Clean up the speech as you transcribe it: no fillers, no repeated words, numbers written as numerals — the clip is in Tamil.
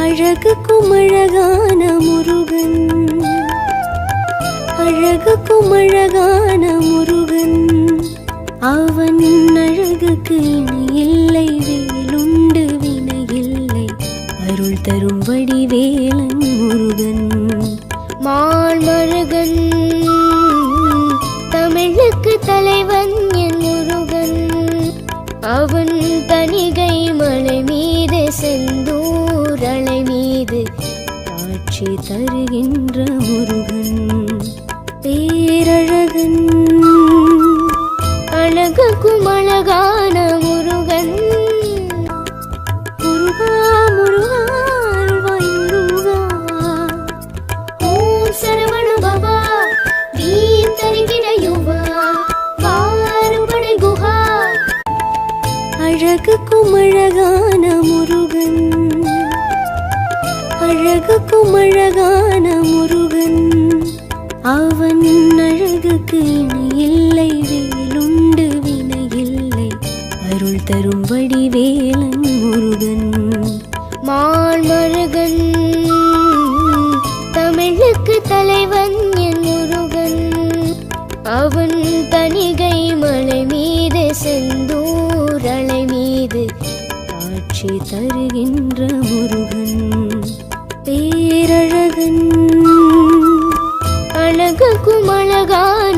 அழகுக்கும் அழகான முருகன், அழகுக்கும் அழகான முருகன். அவன் அழகுக்கு இணையில்லை, வேலுண்டு வினையில்லை, அருள் தரும் வடிவேலன் முருகன். மால்மருகன் தமிழுக்கு தலைவன் என் முருகன். அவன் தணிகை மலை மீது செந்தூர் அலை மீது காட்சி தருகின்ற முருகன். பேரழகன் அழகுக்கும் அழகான முருகன். முருகா முருகா அருள்வாய் முருகா. ஓம் சரவண பவா வீம் தருகிற யுவா வாருபடை குஹா. அழகுக்கும் அழகான முருகன், அழகுக்கும் அழகான முருகன். அவன் அழகுக்கு இணையில்லை, வேலுண்டு வினையில்லை, அருள் தரும் வடிவேலன் முருகன். மால்மருகன் தமிழுக்கு தலைவன் என் முருகன். அவன் தணிகை மலை மீது செந்தூர் அலை மீது காட்சி தருகின்ற முருகன். பேரழகன் அழகுக்கும் அழகான